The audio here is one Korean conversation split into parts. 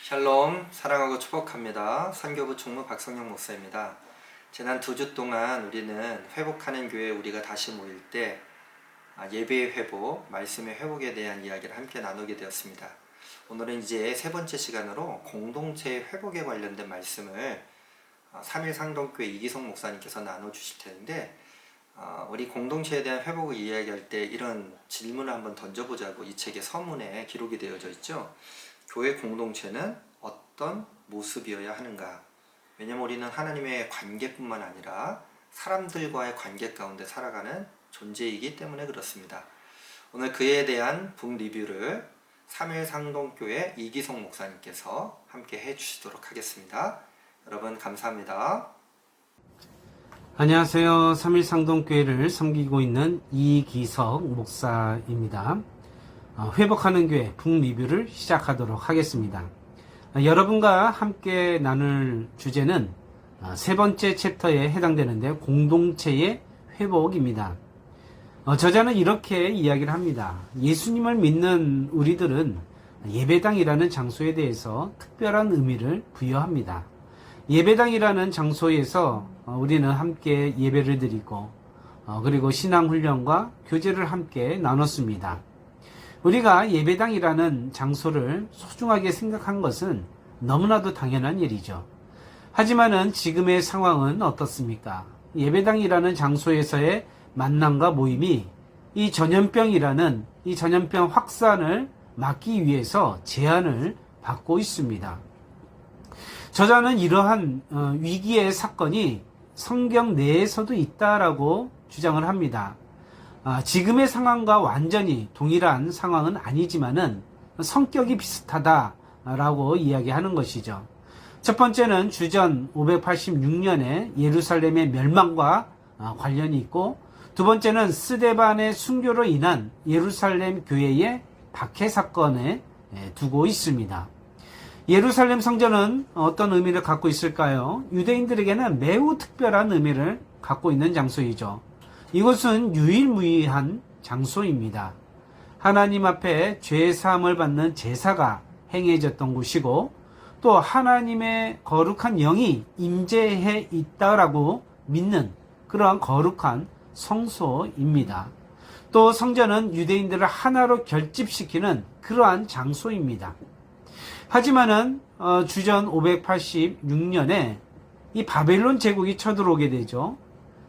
샬롬, 사랑하고 축복합니다. 선교부 총무 박성영 목사입니다. 지난 2주 동안 우리는 회복하는 교회 우리가 다시 모일 때 예배의 회복, 말씀의 회복에 대한 이야기를 함께 나누게 되었습니다. 오늘은 이제 세 번째 시간으로 공동체의 회복에 관련된 말씀을 3일 상동교회 이기성 목사님께서 나눠주실 텐데, 우리 공동체에 대한 회복을 이야기할 때 이런 질문을 한번 던져보자고 이 책의 서문에 기록이 되어져 있죠. 교회 공동체는 어떤 모습이어야 하는가? 왜냐하면 우리는 하나님의 관계뿐만 아니라 사람들과의 관계 가운데 살아가는 존재이기 때문에 그렇습니다. 오늘 그에 대한 북 리뷰를 3일 상동교회 이기성 목사님께서 함께 해주시도록 하겠습니다. 여러분 감사합니다. 안녕하세요. 3일 상동교회를 섬기고 있는 이기석 목사입니다. 회복하는 교회 북리뷰를 시작하도록 하겠습니다. 여러분과 함께 나눌 주제는 세 번째 챕터에 해당되는데 공동체의 회복입니다. 저자는 이렇게 이야기를 합니다. 예수님을 믿는 우리들은 예배당이라는 장소에 대해서 특별한 의미를 부여합니다. 예배당이라는 장소에서 우리는 함께 예배를 드리고 그리고 신앙훈련과 교제를 함께 나눴습니다. 우리가 예배당이라는 장소를 소중하게 생각한 것은 너무나도 당연한 일이죠. 하지만은 지금의 상황은 어떻습니까? 예배당이라는 장소에서의 만남과 모임이 이 전염병 확산을 막기 위해서 제한을 받고 있습니다. 저자는 이러한 위기의 사건이 성경 내에서도 있다라고 주장을 합니다. 지금의 상황과 완전히 동일한 상황은 아니지만은 성격이 비슷하다라고 이야기하는 것이죠. 첫 번째는 주전 586년에 예루살렘의 멸망과 관련이 있고, 두 번째는 스데반의 순교로 인한 예루살렘 교회의 박해 사건에 두고 있습니다. 예루살렘 성전은 어떤 의미를 갖고 있을까요? 유대인들에게는 매우 특별한 의미를 갖고 있는 장소이죠. 이곳은 유일무이한 장소입니다. 하나님 앞에 죄사함을 받는 제사가 행해졌던 곳이고, 또 하나님의 거룩한 영이 임재해 있다라고 믿는 그러한 거룩한 성소입니다. 또 성전은 유대인들을 하나로 결집시키는 그러한 장소입니다. 하지만은 주전 586년에 이 바벨론 제국이 쳐들어오게 되죠.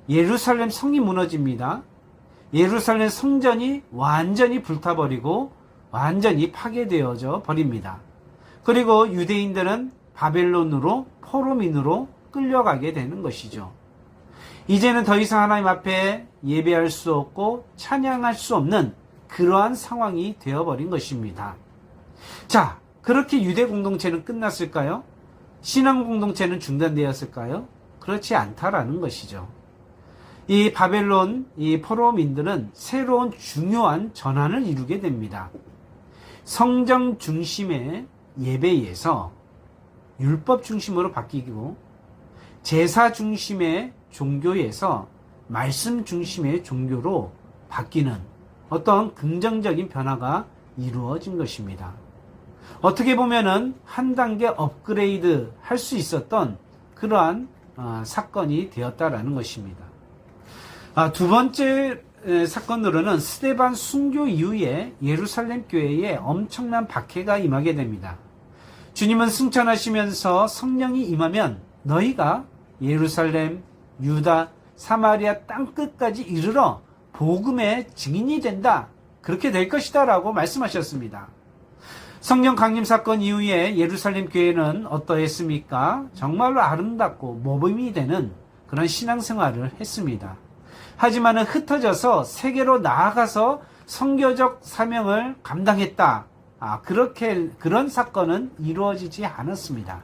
예루살렘 성이 무너집니다. 예루살렘 성전이 완전히 불타버리고 완전히 파괴되어져 버립니다. 그리고 유대인들은 바벨론으로 포로민으로 끌려가게 되는 것이죠. 이제는 더 이상 하나님 앞에 예배할 수 없고 찬양할 수 없는 그러한 상황이 되어버린 것입니다. 자, 그렇게 유대 공동체는 끝났을까요? 신앙 공동체는 중단되었을까요? 그렇지 않다라는 것이죠. 이 바벨론, 이 포로민들은 새로운 중요한 전환을 이루게 됩니다. 성전 중심의 예배에서 율법 중심으로 바뀌고, 제사 중심의 종교에서 말씀 중심의 종교로 바뀌는 어떤 긍정적인 변화가 이루어진 것입니다. 어떻게 보면은 한 단계 업그레이드 할 수 있었던 그러한 사건이 되었다라는 것입니다. 두 번째 사건으로는 스데반 순교 이후에 예루살렘 교회에 엄청난 박해가 임하게 됩니다. 주님은 승천하시면서 성령이 임하면 너희가 예루살렘, 유다, 사마리아 땅끝까지 이르러 복음의 증인이 된다. 그렇게 될 것이다 라고 말씀하셨습니다. 성령 강림 사건 이후에 예루살렘 교회는 어떠했습니까? 정말로 아름답고 모범이 되는 그런 신앙생활을 했습니다. 하지만 흩어져서 세계로 나아가서 선교적 사명을 감당했다. 그런 사건은 이루어지지 않았습니다.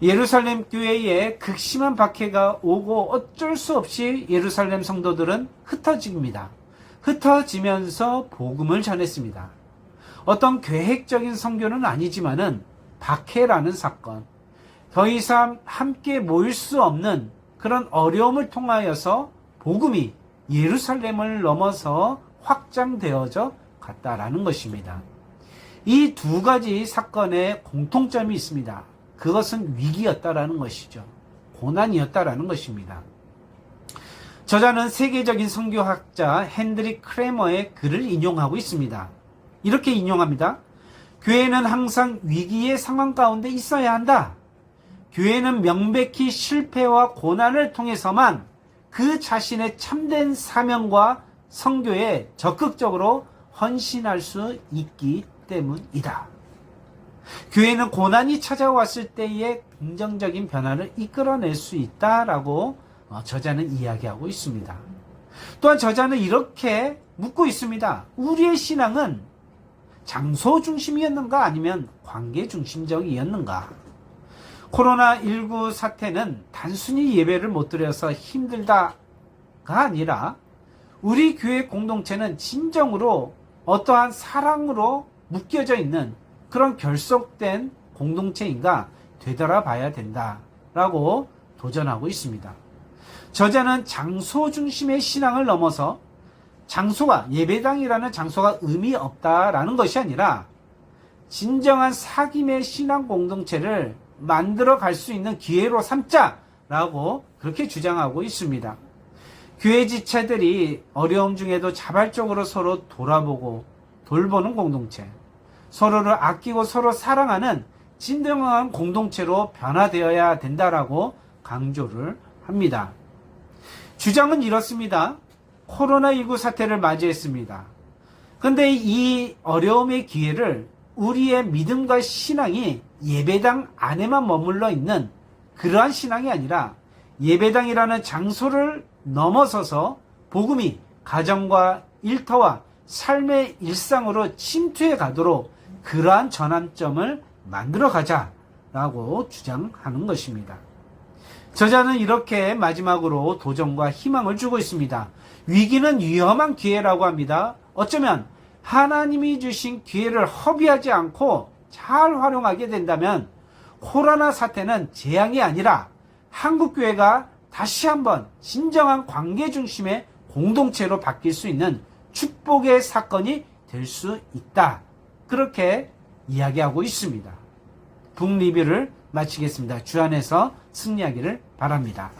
예루살렘 교회에 극심한 박해가 오고 어쩔 수 없이 예루살렘 성도들은 흩어집니다. 흩어지면서 복음을 전했습니다. 어떤 계획적인 선교는 아니지만은 박해라는 사건, 더 이상 함께 모일 수 없는 그런 어려움을 통하여서 복음이 예루살렘을 넘어서 확장되어져 갔다라는 것입니다. 이 두 가지 사건에 공통점이 있습니다. 그것은 위기였다라는 것이죠. 고난이었다라는 것입니다. 저자는 세계적인 선교학자 헨드릭 크레머의 글을 인용하고 있습니다. 이렇게 인용합니다. 교회는 항상 위기의 상황 가운데 있어야 한다. 교회는 명백히 실패와 고난을 통해서만 그 자신의 참된 사명과 선교에 적극적으로 헌신할 수 있기 때문이다. 교회는 고난이 찾아왔을 때의 긍정적인 변화를 이끌어낼 수 있다라고 저자는 이야기하고 있습니다. 또한 저자는 이렇게 묻고 있습니다. 우리의 신앙은 장소 중심이었는가 아니면 관계 중심적이었는가? 코로나19 사태는 단순히 예배를 못 드려서 힘들다가 아니라 우리 교회 공동체는 진정으로 어떠한 사랑으로 묶여져 있는 그런 결속된 공동체인가 되돌아봐야 된다라고 도전하고 있습니다. 저자는 장소 중심의 신앙을 넘어서 장소가 예배당이라는 장소가 의미 없다라는 것이 아니라 진정한 사귐의 신앙 공동체를 만들어 갈 수 있는 기회로 삼자라고 그렇게 주장하고 있습니다. 교회 지체들이 어려움 중에도 자발적으로 서로 돌아보고 돌보는 공동체, 서로를 아끼고 서로 사랑하는 진정한 공동체로 변화되어야 된다라고 강조를 합니다. 주장은 이렇습니다. 코로나19 사태를 맞이했습니다. 그런데 이 어려움의 기회를 우리의 믿음과 신앙이 예배당 안에만 머물러 있는 그러한 신앙이 아니라 예배당이라는 장소를 넘어서서 복음이 가정과 일터와 삶의 일상으로 침투해 가도록 그러한 전환점을 만들어 가자라고 주장하는 것입니다. 저자는 이렇게 마지막으로 도전과 희망을 주고 있습니다. 위기는 위험한 기회라고 합니다. 어쩌면 하나님이 주신 기회를 허비하지 않고 잘 활용하게 된다면 코로나 사태는 재앙이 아니라 한국교회가 다시 한번 진정한 관계 중심의 공동체로 바뀔 수 있는 축복의 사건이 될 수 있다. 그렇게 이야기하고 있습니다. 북리뷰를 마치겠습니다. 주 안에서 승리하기를 바랍니다.